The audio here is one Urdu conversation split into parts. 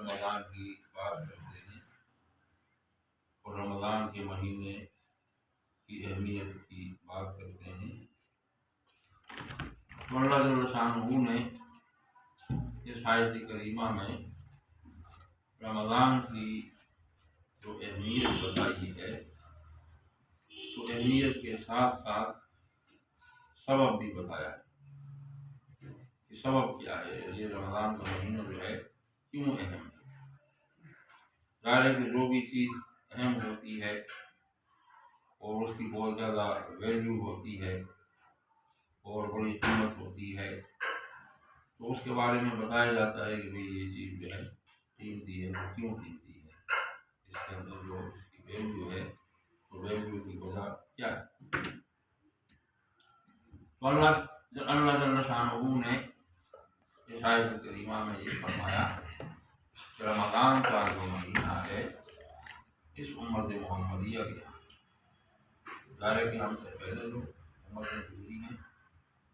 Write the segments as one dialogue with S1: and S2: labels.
S1: رمضان کی بات کرتے ہیں اور رمضان کے مہینے کی اہمیت کی بات کرتے ہیں تو اللہ جل شانہ نے اس آیت کریمہ میں رمضان کی جو اہمیت بتائی ہے تو اہمیت کے ساتھ ساتھ سبب بھی بتایا ہے کہ سبب کیا ہے، یہ رمضان کا مہینہ جو ہے کیوں اہم ہے۔ ظاہر ہے کہ جو بھی چیز اہم ہوتی ہے اور اس کی بہت زیادہ ویلیو ہوتی ہے اور بڑی قیمت ہوتی ہے تو اس کے بارے میں بتایا جاتا ہے کہ بھئی یہ چیز جو ہے قیمتی ہے، وہ کیوں قیمتی ہے، اس کے اندر جو اس کی ویلیو ہے تو ویلیو کی وجہ کیا ہے۔ تو اللہ جل شانہ نے اس آیت کریمہ میں یہ فرمایا کہ رمضان کا جو مہینہ ہے اس امت محمدیہ کے ظاہر ہے کہ ہم سے پہلے جو امتیں گزری ہیں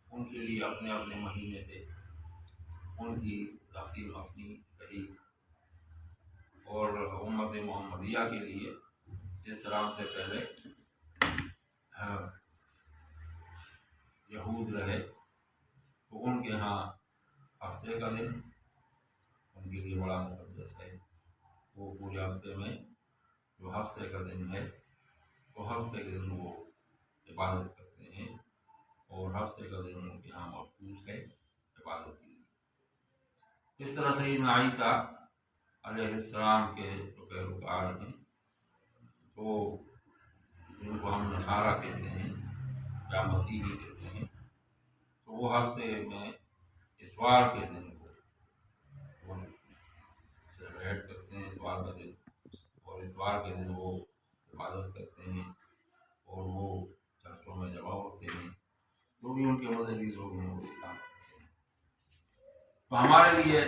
S1: ان کے لیے اپنے اپنے مہینے تھے، ان کی تقسیم اپنی رہی، اور امت محمدیہ کے لیے جس طرح سے پہلے یہود رہے تو ان کے ہاں ہفتے کا دن ان کے لیے بڑا مقدس ہے، وہ پورے ہفتے میں جو ہفتے کا دن ہے تو ہفتے کے دن وہ عبادت کرتے ہیں اور ہفتے کا دن ان کے یہاں مخصوص ہے عبادت کے لیے۔ اس طرح سیدنا عیسیٰ علیہ السلام کے جو پیروکار ہیں تو جن کو ہم نصارہ کہتے ہیں یا مسیحی کہتے ہیں تو وہ ہفتے میں اتوار کے دن کو وہ سیلیبریٹ کرتے ہیں، اتوار کا دن، اور اتوار کے دن وہ عبادت کرتے ہیں اور وہ چرچوں میں جمع ہوتے ہیں، جو بھی ان کے مذہبی لوگ ہیں وہ اسلام کرتے ہیں۔ تو ہمارے لیے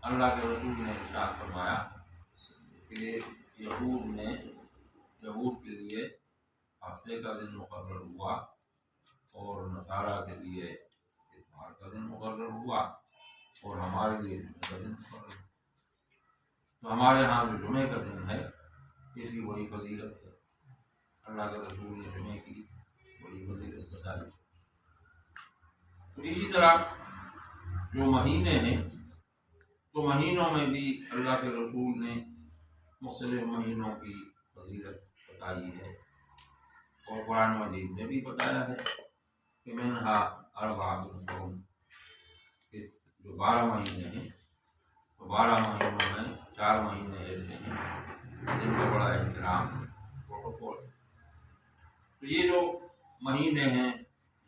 S1: اللہ کے رسول نے ارشاد فرمایا کہ یہود کے لیے ہفتے کا دن مقرر ہوا اور نصارہ کے لیے اتوار کا دن مقرر ہوا اور ہمارے لیے جمعے کا دن مقرر ہوا۔ تو ہمارے ہاں جو جمعے کا دن ہے اس کی بڑی فضیلت ہے، اللہ کے رسول نے جمعے کی بڑی فضیلت بتائی۔ تو اسی طرح جو مہینے ہیں تو مہینوں میں بھی اللہ کے رسول نے مختلف مہینوں کی فضیلت بتائی ہے اور قرآن مجید نے بھی بتایا ہے کہ منہا اربعۃ حرم، کہ جو 12 مہینے ہیں تو 12 مہینوں میں 4 مہینے ایسے ہیں جن کا بڑا احترام پروٹوکول ہے۔ تو یہ جو مہینے ہیں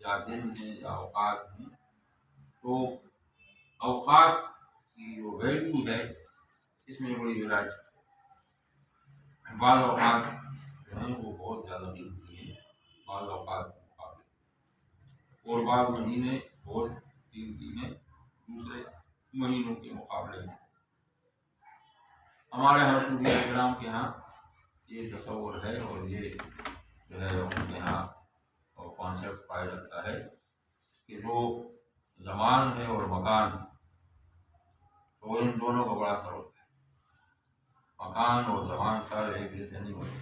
S1: یا دن ہیں یا اوقات ہیں تو اوقات کی جو ویلیو ہے اس میں بڑی ورائٹی ہے۔ بعض اوقات جو ہیں وہ بہت زیادہ قیمتی ہیں بعض اوقات کے مقابلے، اور بعض مہینے بہت قیمتی ہیں دوسرے مہینوں کے مقابلے میں۔ ہمارے یہاں صوفیاء کرام کے ہاں یہ تصور ہے اور یہ جو ہے ان کے یہاں کانسیپٹ پایا جاتا ہے کہ جو زمان ہے اور مکان تو ان دونوں کا بڑا اثر ہوتا ہے، مکان اور زمان سارے ایک جیسے نہیں ہوتے۔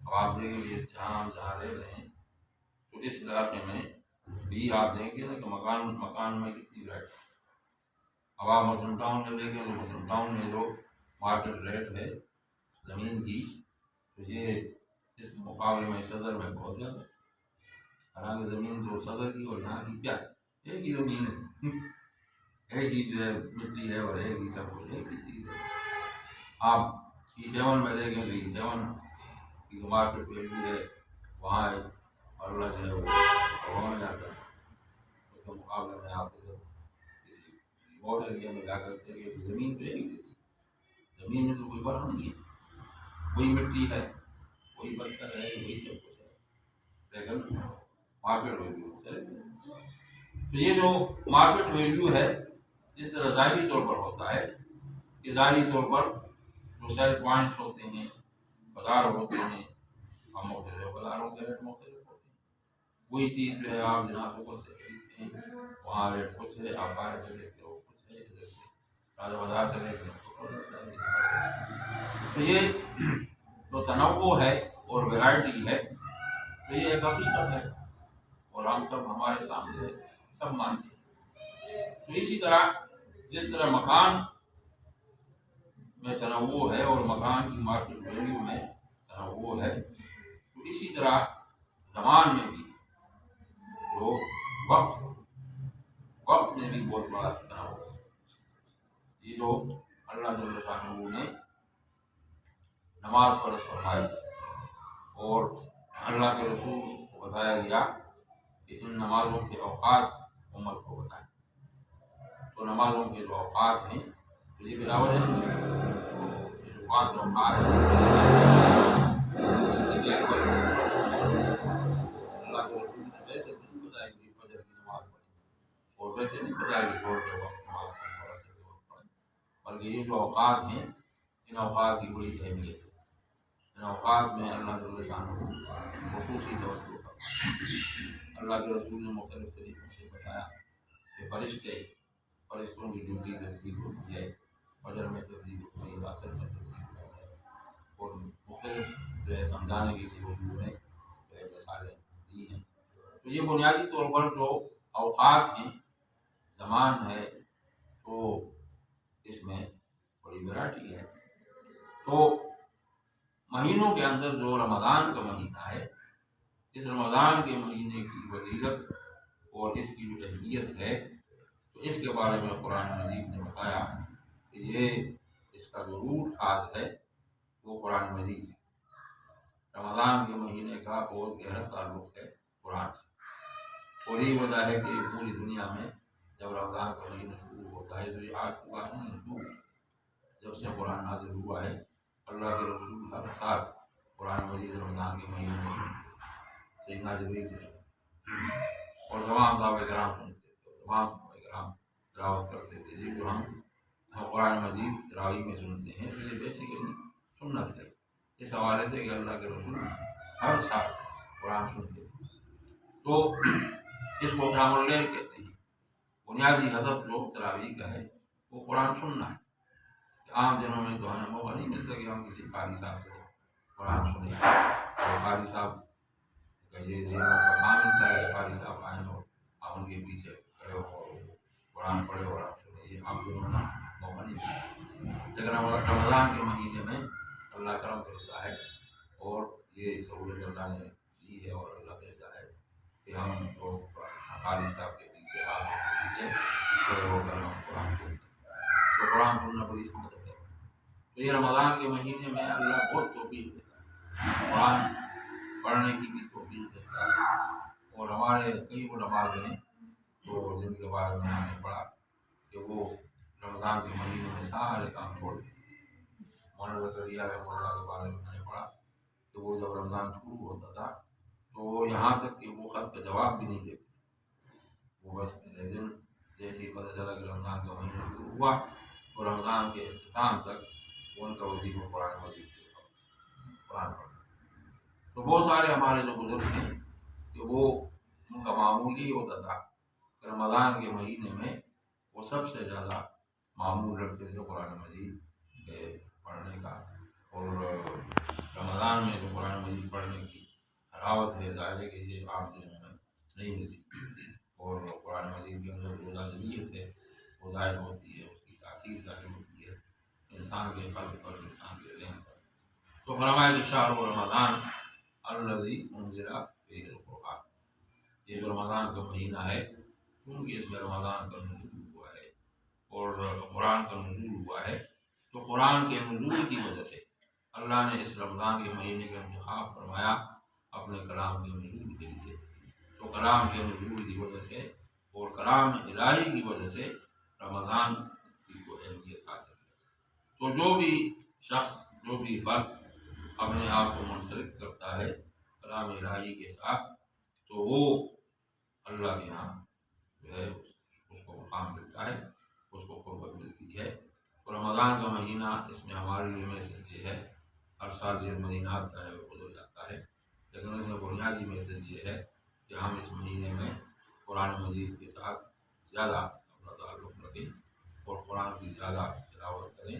S1: اب آپ دیکھیں گے جہاں رہ رہے ہیں تو اس علاقے میں بھی آپ دیکھیں گے نا کہ مکان میں کتنی ریٹ ہے۔ اب آپ مسلم ٹاؤن میں دیکھیں تو مسلم ٹاؤن میں جو مارکیٹ ریٹ ہے زمین کی تو یہ اس مقابلے میں صدر میں بہت زیادہ ہے۔ حالانکہ زمین تو صدر کی اور یہاں کی کیا ہے، ایک ہی زمین ہے، ایک ہی جو ہے مٹی ہے اور ایک ہی سب کچھ ایک ہی چیز ہے۔ آپ E7 میں دیکھیں تو E7 کی جو مارکیٹ ویلیو ہے وہاں ہے اور اللہ جو ہے وہ کروڑوں میں جاتا ہے، اس کے مقابلے میں آپ کسی ریموٹ ایریا میں جا کر دیکھیں کہ زمین تو ایک ہی جیسی، زمین میں تو کوئی فرق نہیں ہے، وہی مٹی ہے وہی پتھر ہے وہی سب کچھ ہے، لیکن مارکیٹ ویلیو ہے۔ تو یہ جو مارکیٹ ویلیو ہے جس طرح ظاہری طور پر ہوتا ہے کہ ظاہری طور پر جو سیل پوائنٹس ہوتے ہیں، بازار ہوتے ہیں، ہم مختلف بازاروں کے ریٹ مختلف ہوتے ہیں، وہی چیز جو ہے آپ جناح اوپر سے خریدتے ہیں وہاں ریٹ کچھ ہے، آپ باہر سے لیتے ہو کچھ ہے، ادھر سے راجہ بازار سے لیتے ہیں ہو جاتا ہے اس طرح۔ تو یہ جو تنوع ہے اور ویرائٹی ہے تو یہ ایک حقیقت ہے اور ہم سب ہمارے سامنے سب مانتے ہیں۔ تو اسی طرح جس طرح مکان میں تنوع ہے اور مکان کی مارکیٹ ویلیو میں تنوع ہے تو اسی طرح زمان میں بھی جو وقت میں بھی بہت بڑا تنوع ہے۔ یہ جو اللہ جل شانہ نے نماز فرض فرمائی اور اللہ کے رسول کو بتایا گیا کہ ان نمازوں کے اوقات امت کو بتائیں، تو نمازوں کے جو اوقات ہیں تو یہ بلا وجہ نہیں ہے، جو 5 اوقات ہیں ان کی دیکھ اللہ کے رسول نے ویسے نہیں بتایا کہ فجر کی نماز پڑھیں اور ویسے نہیں بتایا کہ زور کے وقت نماز پڑھیں، بلکہ یہ جو اوقات ہیں ان اوقات کی بڑی اہمیت ہے۔ ان اوقات میں اللہ جل شانہ خصوصی توجہ کرتا۔ اللہ کے رسول نے مختلف طریقوں سے بتایا کہ فرشتوں کی ڈیوٹی ترتیب ہوتی ہے، فجر میں ترتیب ہوتی ہے، عصر میں ترتیب ہوتی ہے اور مختلف جو ہے سمجھانے کے لیے اردو میں جو ہے مثالیں دی ہیں۔ تو یہ بنیادی طور پر جو اوقات ہیں، زمان ہے، تو اس میں بڑی ویرائٹی ہے۔ تو مہینوں کے اندر جو رمضان کا مہینہ ہے، اس رمضان کے مہینے کی فضیلت اور اس کی جو اہمیت ہے تو اس کے بارے میں قرآن مجید نے بتایا کہ یہ اس کا جو روٹ کاز ہے وہ قرآن مجید ہے۔ رمضان کے مہینے کا بہت گہرا تعلق ہے قرآن سے، اور یہی وجہ ہے کہ پوری دنیا میں جب رمضان کا مہینہ شروع ہوتا ہے تو یہ آج کی بات نہیں ہے، جب سے قرآن نازل ہوا ہے اللہ کے رسول ہر سال قرآن مجید رمضان کے مہینے میں سیدنا جبریل سے اور تمام صحابہ کرام سنتے تھے اور تمام صحابہ کرام تلاوت کرتے تھے۔ جی جو ہم قرآن مجید تراویح میں سنتے ہیں تو یہ بیسیکلی سنت ہے، اس حوالے سے کہ اللہ کے رسول ہر سال قرآن سنتے تھے۔ تو اس کو قیام اللیل کہتے ہیں۔ بنیادی ہدف جو تراویح کا ہے وہ قرآن سننا ہے۔ عام دنوں میں تو ہمیں موقع نہیں ملتا کہ ہم کسی قاری صاحب سے قرآن سنیں، اور قاری صاحب کا یہ موقع کام ملتا ہے کہ قاری صاحب آئیں اور آپ ان کے پیچھے کھڑے ہو اور قرآن پڑھے اور آپ سنیں، یہ عام دنوں میں موقع نہیں ملتا۔ لیکن رمضان کے مہینے میں اللہ کرم کرتا ہے اور یہ سہولت اللہ نے دی ہے اور اللہ دیتا ہے کہ ہم لوگ قاری صاحب کے پیچھے آپ کے پیچھے کھڑے ہو کر ہم قرآن سنتے ہیں۔ تو قرآن سننا بڑی سمجھ ہے۔ تو یہ رمضان کے مہینے میں اللہ بہت توفیق دیتا ہے، قرآن پڑھنے کی بھی توفیق دیتا ہے۔ اور ہمارے کئی علماء جو ہیں تو جن کے بارے میں ہم نے پڑھا کہ وہ رمضان کے مہینے میں سارے کام چھوڑ دیتے تھے۔ مولانا زکریا رحمہ اللہ کے بارے میں میں نے پڑھا کہ وہ جب رمضان شروع ہوتا تھا تو یہاں تک کہ وہ خط کا جواب بھی نہیں دیتے تھے، وہ بس پہلے دن جیسے ہی پتہ چلا کہ رمضان کا مہینہ شروع ہوا اور رمضان کے اختتام تک وہ ان کا وظیفہ قرآن مجید قرآن پڑھنا۔ تو بہت سارے ہمارے جو بزرگ ہیں کہ وہ ان کا معمول یہ ہوتا تھا کہ رمضان کے مہینے میں وہ سب سے زیادہ معمول رکھتے تھے قرآن مجید پڑھنے کا، اور رمضان میں جو قرآن مجید پڑھنے کی حلاوت ہے ظاہر ہے کہ یہ عام دنوں میں نہیں ملتی، اور قرآن مجید کے اندر جو لازمیت ہے وہ ظاہر ہوتی ہے، اس کی تاثیر ظاہر ہوتی ہے انسان کے قلب پر، انسان کے ذہن پر۔ تو فرمایا کہ شہر رمضان الذی انزل فیہ القرآن، یہ جو رمضان کا مہینہ ہے کیونکہ اس میں رمضان کا نزول ہوا ہے اور قرآن کا نزول ہوا ہے، تو قرآن کے نزول کی وجہ سے اللہ نے اس رمضان کے مہینے کا انتخاب فرمایا اپنے کلام کے نزول کے لیے۔ تو کلام کے نزول کی وجہ سے اور کلام الہی کی وجہ سے رمضان کی کو اہمیت حاصل ہے۔ تو جو بھی شخص، جو بھی فرد اپنے آپ کو منسلک کرتا ہے کلام الہی کے ساتھ تو وہ اللہ کے ہاں جو ہے اس کو مقام ملتا ہے، اس کو قربت ملتی ہے۔ تو رمضان کا مہینہ اس میں ہمارے لیے میسج یہ ہے، ہر سال یہ مہینہ آتا ہے اور گزر جاتا ہے، لیکن اس میں بنیادی میسج یہ ہے کہ ہم اس مہینے میں قرآن مجید کے ساتھ زیادہ اپنا تعلق رکھیں اور قرآن کی زیادہ تلاوت کریں